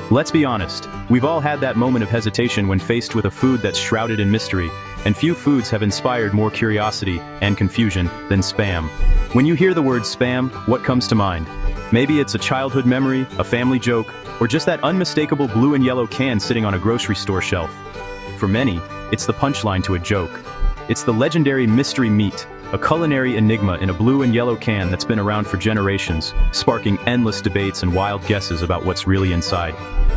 Let's be honest, we've all had that moment of hesitation when faced with a food that's shrouded in mystery, and few foods have inspired more curiosity and confusion than Spam. When you hear the word Spam, what comes to mind? Maybe it's a childhood memory, a family joke, or just that unmistakable blue and yellow can sitting on a grocery store shelf. For many, it's the punchline to a joke. It's the legendary mystery meat, a culinary enigma in a blue and yellow can that's been around for generations, sparking endless debates and wild guesses about what's really inside.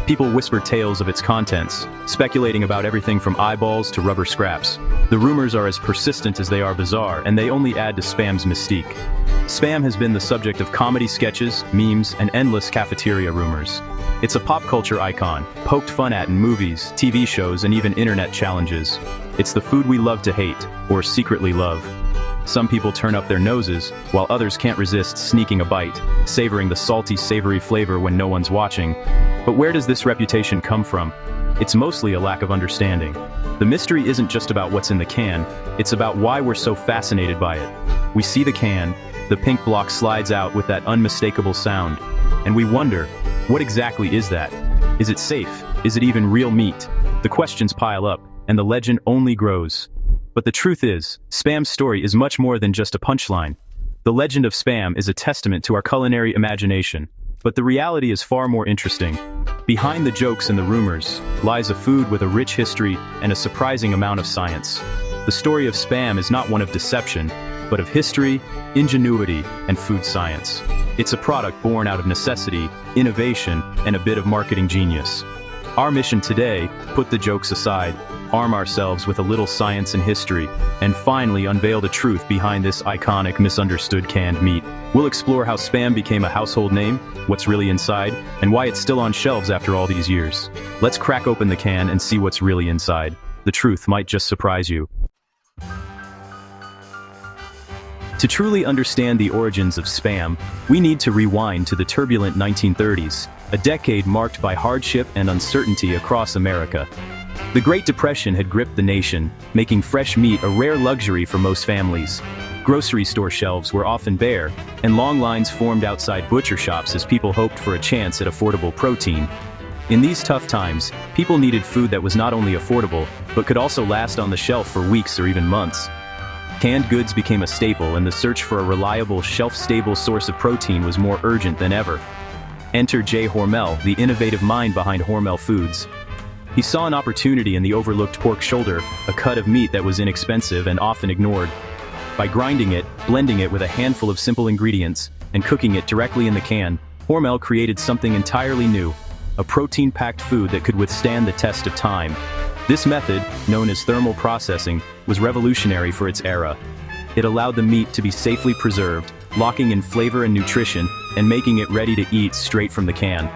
People whisper tales of its contents, speculating about everything from eyeballs to rubber scraps. The rumors are as persistent as they are bizarre, and they only add to Spam's mystique. Spam has been the subject of comedy sketches, memes, and endless cafeteria rumors. It's a pop culture icon, poked fun at in movies, TV shows, and even internet challenges. It's the food we love to hate, or secretly love. Some people turn up their noses, while others can't resist sneaking a bite, savoring the salty, savory flavor when no one's watching. But where does this reputation come from? It's mostly a lack of understanding. The mystery isn't just about what's in the can, it's about why we're so fascinated by it. We see the can, the pink block slides out with that unmistakable sound, and we wonder, what exactly is that? Is it safe? Is it even real meat? The questions pile up, and the legend only grows. But the truth is, Spam's story is much more than just a punchline. The legend of Spam is a testament to our culinary imagination. But the reality is far more interesting. Behind the jokes and the rumors lies a food with a rich history and a surprising amount of science. The story of Spam is not one of deception, but of history, ingenuity, and food science. It's a product born out of necessity, innovation, and a bit of marketing genius. Our mission today, put the jokes aside, arm ourselves with a little science and history, and finally unveil the truth behind this iconic, misunderstood canned meat. We'll explore how Spam became a household name, what's really inside, and why it's still on shelves after all these years. Let's crack open the can and see what's really inside. The truth might just surprise you. To truly understand the origins of Spam, we need to rewind to the turbulent 1930s, a decade marked by hardship and uncertainty across America. The Great Depression had gripped the nation, making fresh meat a rare luxury for most families. Grocery store shelves were often bare, and long lines formed outside butcher shops as people hoped for a chance at affordable protein. In these tough times, people needed food that was not only affordable, but could also last on the shelf for weeks or even months. Canned goods became a staple, and the search for a reliable, shelf-stable source of protein was more urgent than ever. Enter Jay Hormel, the innovative mind behind Hormel Foods. He saw an opportunity in the overlooked pork shoulder, a cut of meat that was inexpensive and often ignored. By grinding it, blending it with a handful of simple ingredients, and cooking it directly in the can, Hormel created something entirely new, a protein-packed food that could withstand the test of time. This method, known as thermal processing, was revolutionary for its era. It allowed the meat to be safely preserved, locking in flavor and nutrition, and making it ready to eat straight from the can.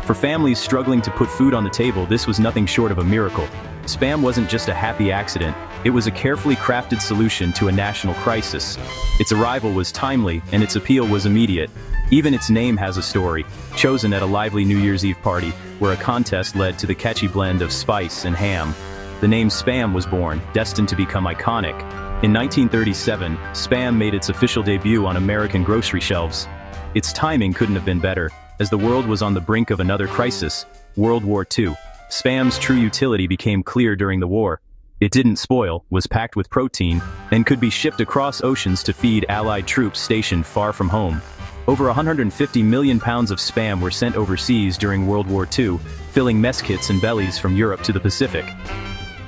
For families struggling to put food on the table, this was nothing short of a miracle. Spam wasn't just a happy accident, it was a carefully crafted solution to a national crisis. Its arrival was timely, and its appeal was immediate. Even its name has a story, chosen at a lively New Year's Eve party, where a contest led to the catchy blend of spice and ham. The name Spam was born, destined to become iconic. In 1937, Spam made its official debut on American grocery shelves. Its timing couldn't have been better, as the world was on the brink of another crisis, World War II. Spam's true utility became clear during the war. It didn't spoil, was packed with protein, and could be shipped across oceans to feed Allied troops stationed far from home. Over 150 million pounds of Spam were sent overseas during World War II, filling mess kits and bellies from Europe to the Pacific.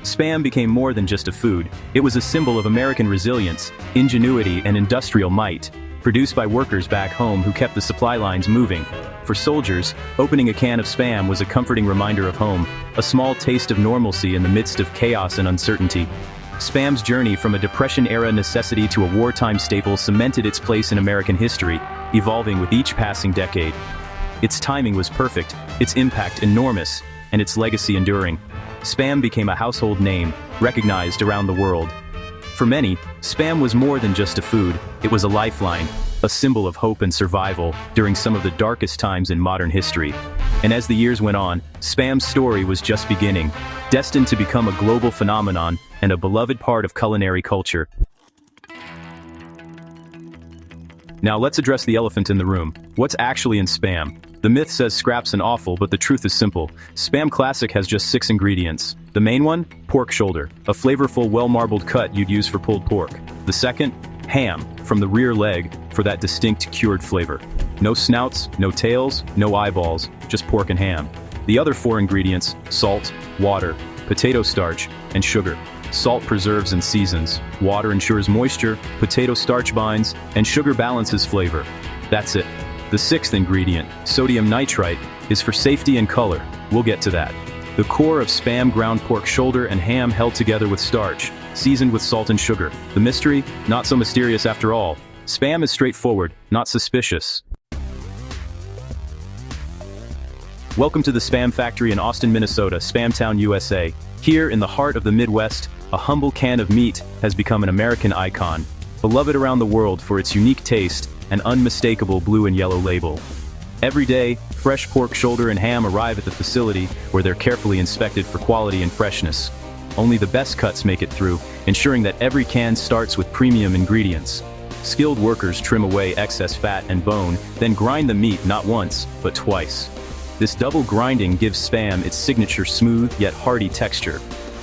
Spam became more than just a food. It was a symbol of American resilience, ingenuity, and industrial might, produced by workers back home who kept the supply lines moving. For soldiers, opening a can of Spam was a comforting reminder of home, a small taste of normalcy in the midst of chaos and uncertainty. Spam's journey from a Depression-era necessity to a wartime staple cemented its place in American history, evolving with each passing decade. Its timing was perfect, its impact enormous, and its legacy enduring. Spam became a household name, recognized around the world. For many, Spam was more than just a food, it was a lifeline, a symbol of hope and survival during some of the darkest times in modern history. And as the years went on, Spam's story was just beginning, destined to become a global phenomenon and a beloved part of culinary culture. Now let's address the elephant in the room. What's actually in Spam? The myth says scraps and offal, but the truth is simple. Spam Classic has just 6 ingredients. The main one? Pork shoulder, a flavorful, well-marbled cut you'd use for pulled pork. The second? Ham, from the rear leg, for that distinct cured flavor. No snouts, no tails, no eyeballs, just pork and ham. The other 4 ingredients: salt, water, potato starch, and sugar. Salt preserves and seasons, water ensures moisture, potato starch binds, and sugar balances flavor. That's it. The 6th ingredient, sodium nitrite, is for safety and color. We'll get to that. The core of Spam: ground pork shoulder and ham held together with starch, seasoned with salt and sugar. The mystery? Not so mysterious after all. Spam is straightforward, not suspicious. Welcome to the Spam Factory in Austin, Minnesota, Spamtown, USA. Here, in the heart of the Midwest, a humble can of meat has become an American icon, beloved around the world for its unique taste and unmistakable blue and yellow label. Every day, fresh pork shoulder and ham arrive at the facility where they're carefully inspected for quality and freshness. Only the best cuts make it through, ensuring that every can starts with premium ingredients. Skilled workers trim away excess fat and bone, then grind the meat not once, but twice. This double grinding gives Spam its signature smooth yet hearty texture,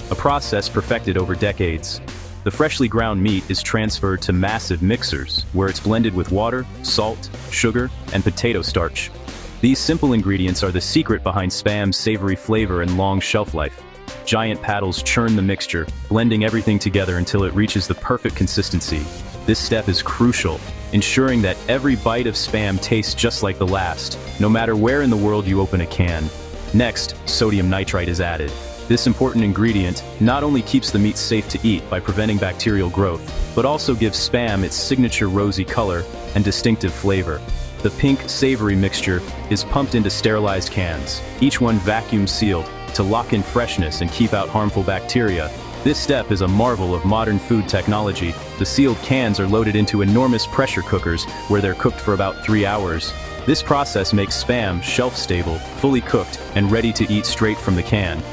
a process perfected over decades. The freshly ground meat is transferred to massive mixers, where it's blended with water, salt, sugar, and potato starch. These simple ingredients are the secret behind Spam's savory flavor and long shelf life. Giant paddles churn the mixture, blending everything together until it reaches the perfect consistency. This step is crucial, ensuring that every bite of Spam tastes just like the last, no matter where in the world you open a can. Next, sodium nitrite is added. This important ingredient not only keeps the meat safe to eat by preventing bacterial growth, but also gives Spam its signature rosy color and distinctive flavor. The pink, savory mixture is pumped into sterilized cans, each one vacuum sealed, to lock in freshness and keep out harmful bacteria. This step is a marvel of modern food technology. The sealed cans are loaded into enormous pressure cookers where they're cooked for about 3 hours. This process makes Spam shelf-stable, fully cooked, and ready to eat straight from the can.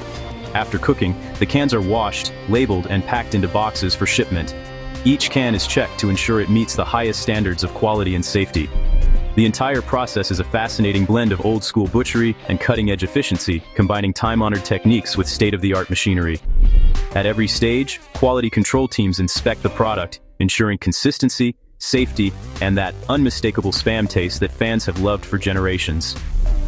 After cooking, the cans are washed, labeled, and packed into boxes for shipment. Each can is checked to ensure it meets the highest standards of quality and safety. The entire process is a fascinating blend of old-school butchery and cutting-edge efficiency, combining time-honored techniques with state-of-the-art machinery. At every stage, quality control teams inspect the product, ensuring consistency, safety, and that unmistakable Spam taste that fans have loved for generations.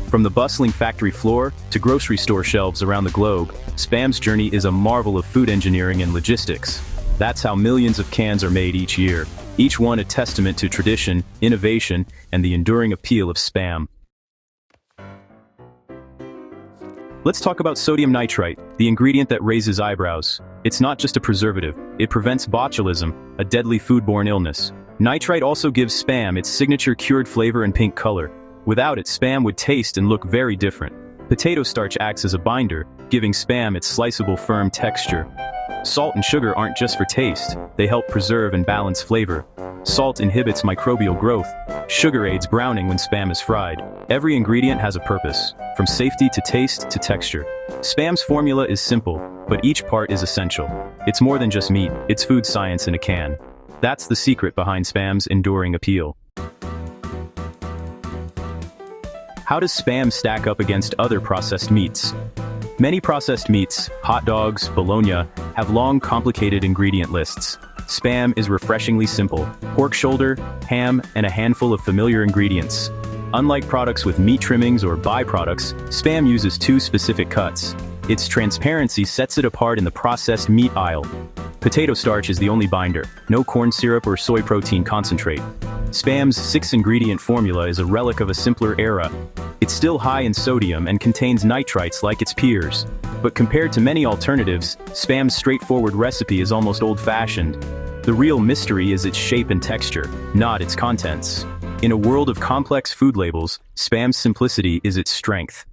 From the bustling factory floor to grocery store shelves around the globe, Spam's journey is a marvel of food engineering and logistics. That's how millions of cans are made each year, each one a testament to tradition, innovation, and the enduring appeal of Spam. Let's talk about sodium nitrite, the ingredient that raises eyebrows. It's not just a preservative, it prevents botulism, a deadly foodborne illness. Nitrite also gives Spam its signature cured flavor and pink color. Without it, Spam would taste and look very different. Potato starch acts as a binder, giving Spam its sliceable, firm texture. Salt and sugar aren't just for taste, they help preserve and balance flavor. Salt inhibits microbial growth. Sugar aids browning when Spam is fried. Every ingredient has a purpose, from safety to taste to texture. Spam's formula is simple, but each part is essential. It's more than just meat, it's food science in a can. That's the secret behind Spam's enduring appeal. How does Spam stack up against other processed meats? Many processed meats, hot dogs, bologna, have long, complicated ingredient lists. Spam is refreshingly simple: pork shoulder, ham, and a handful of familiar ingredients. Unlike products with meat trimmings or byproducts, Spam uses 2 specific cuts. Its transparency sets it apart in the processed meat aisle. Potato starch is the only binder, no corn syrup or soy protein concentrate. Spam's 6-ingredient formula is a relic of a simpler era. It's still high in sodium and contains nitrites like its peers. But compared to many alternatives, Spam's straightforward recipe is almost old-fashioned. The real mystery is its shape and texture, not its contents. In a world of complex food labels, Spam's simplicity is its strength.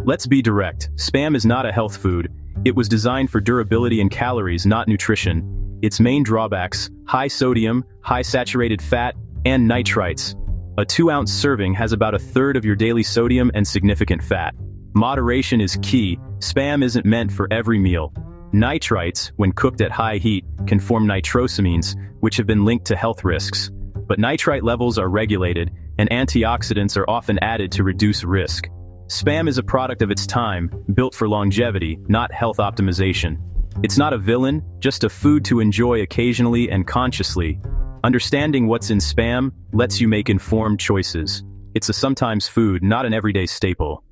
Let's be direct. Spam is not a health food. It was designed for durability and calories, not nutrition. Its main drawbacks: high sodium, high saturated fat, and nitrites. A 2-ounce serving has about a third of your daily sodium and significant fat. Moderation is key. Spam isn't meant for every meal. Nitrites, when cooked at high heat, can form nitrosamines, which have been linked to health risks. But nitrite levels are regulated, and antioxidants are often added to reduce risk. Spam is a product of its time, built for longevity, not health optimization. It's not a villain, just a food to enjoy occasionally and consciously. Understanding what's in Spam lets you make informed choices. It's a sometimes food, not an everyday staple.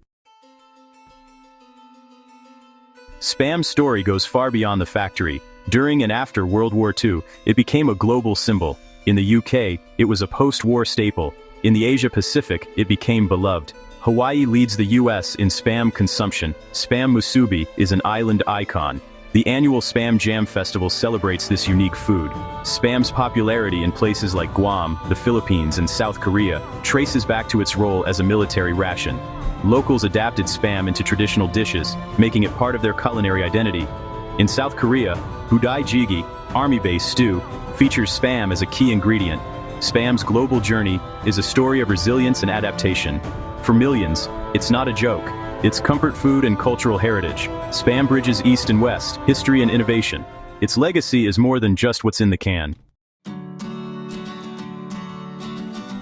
Spam's story goes far beyond the factory. During and after World War II, it became a global symbol. In the UK, it was a post-war staple. In the Asia-Pacific, it became beloved. Hawaii leads the US in Spam consumption. Spam musubi is an island icon. The annual Spam Jam Festival celebrates this unique food. Spam's popularity in places like Guam, the Philippines, and South Korea traces back to its role as a military ration. Locals adapted Spam into traditional dishes, making it part of their culinary identity. In South Korea, budae jjigae, army-based stew, features Spam as a key ingredient. Spam's global journey is a story of resilience and adaptation. For millions, it's not a joke. It's comfort food and cultural heritage. Spam bridges East and West, history and innovation. Its legacy is more than just what's in the can.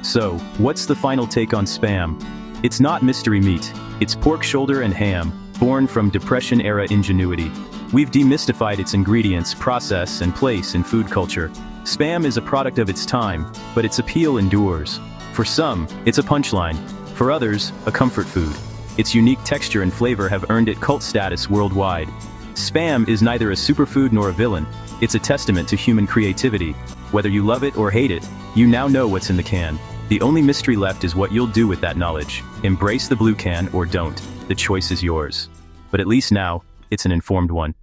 So, what's the final take on Spam? It's not mystery meat. It's pork shoulder and ham, born from Depression-era ingenuity. We've demystified its ingredients, process, and place in food culture. Spam is a product of its time, but its appeal endures. For some, it's a punchline. For others, a comfort food. Its unique texture and flavor have earned it cult status worldwide. Spam is neither a superfood nor a villain. It's a testament to human creativity. Whether you love it or hate it, you now know what's in the can. The only mystery left is what you'll do with that knowledge. Embrace the blue can or don't. The choice is yours. But at least now, it's an informed one.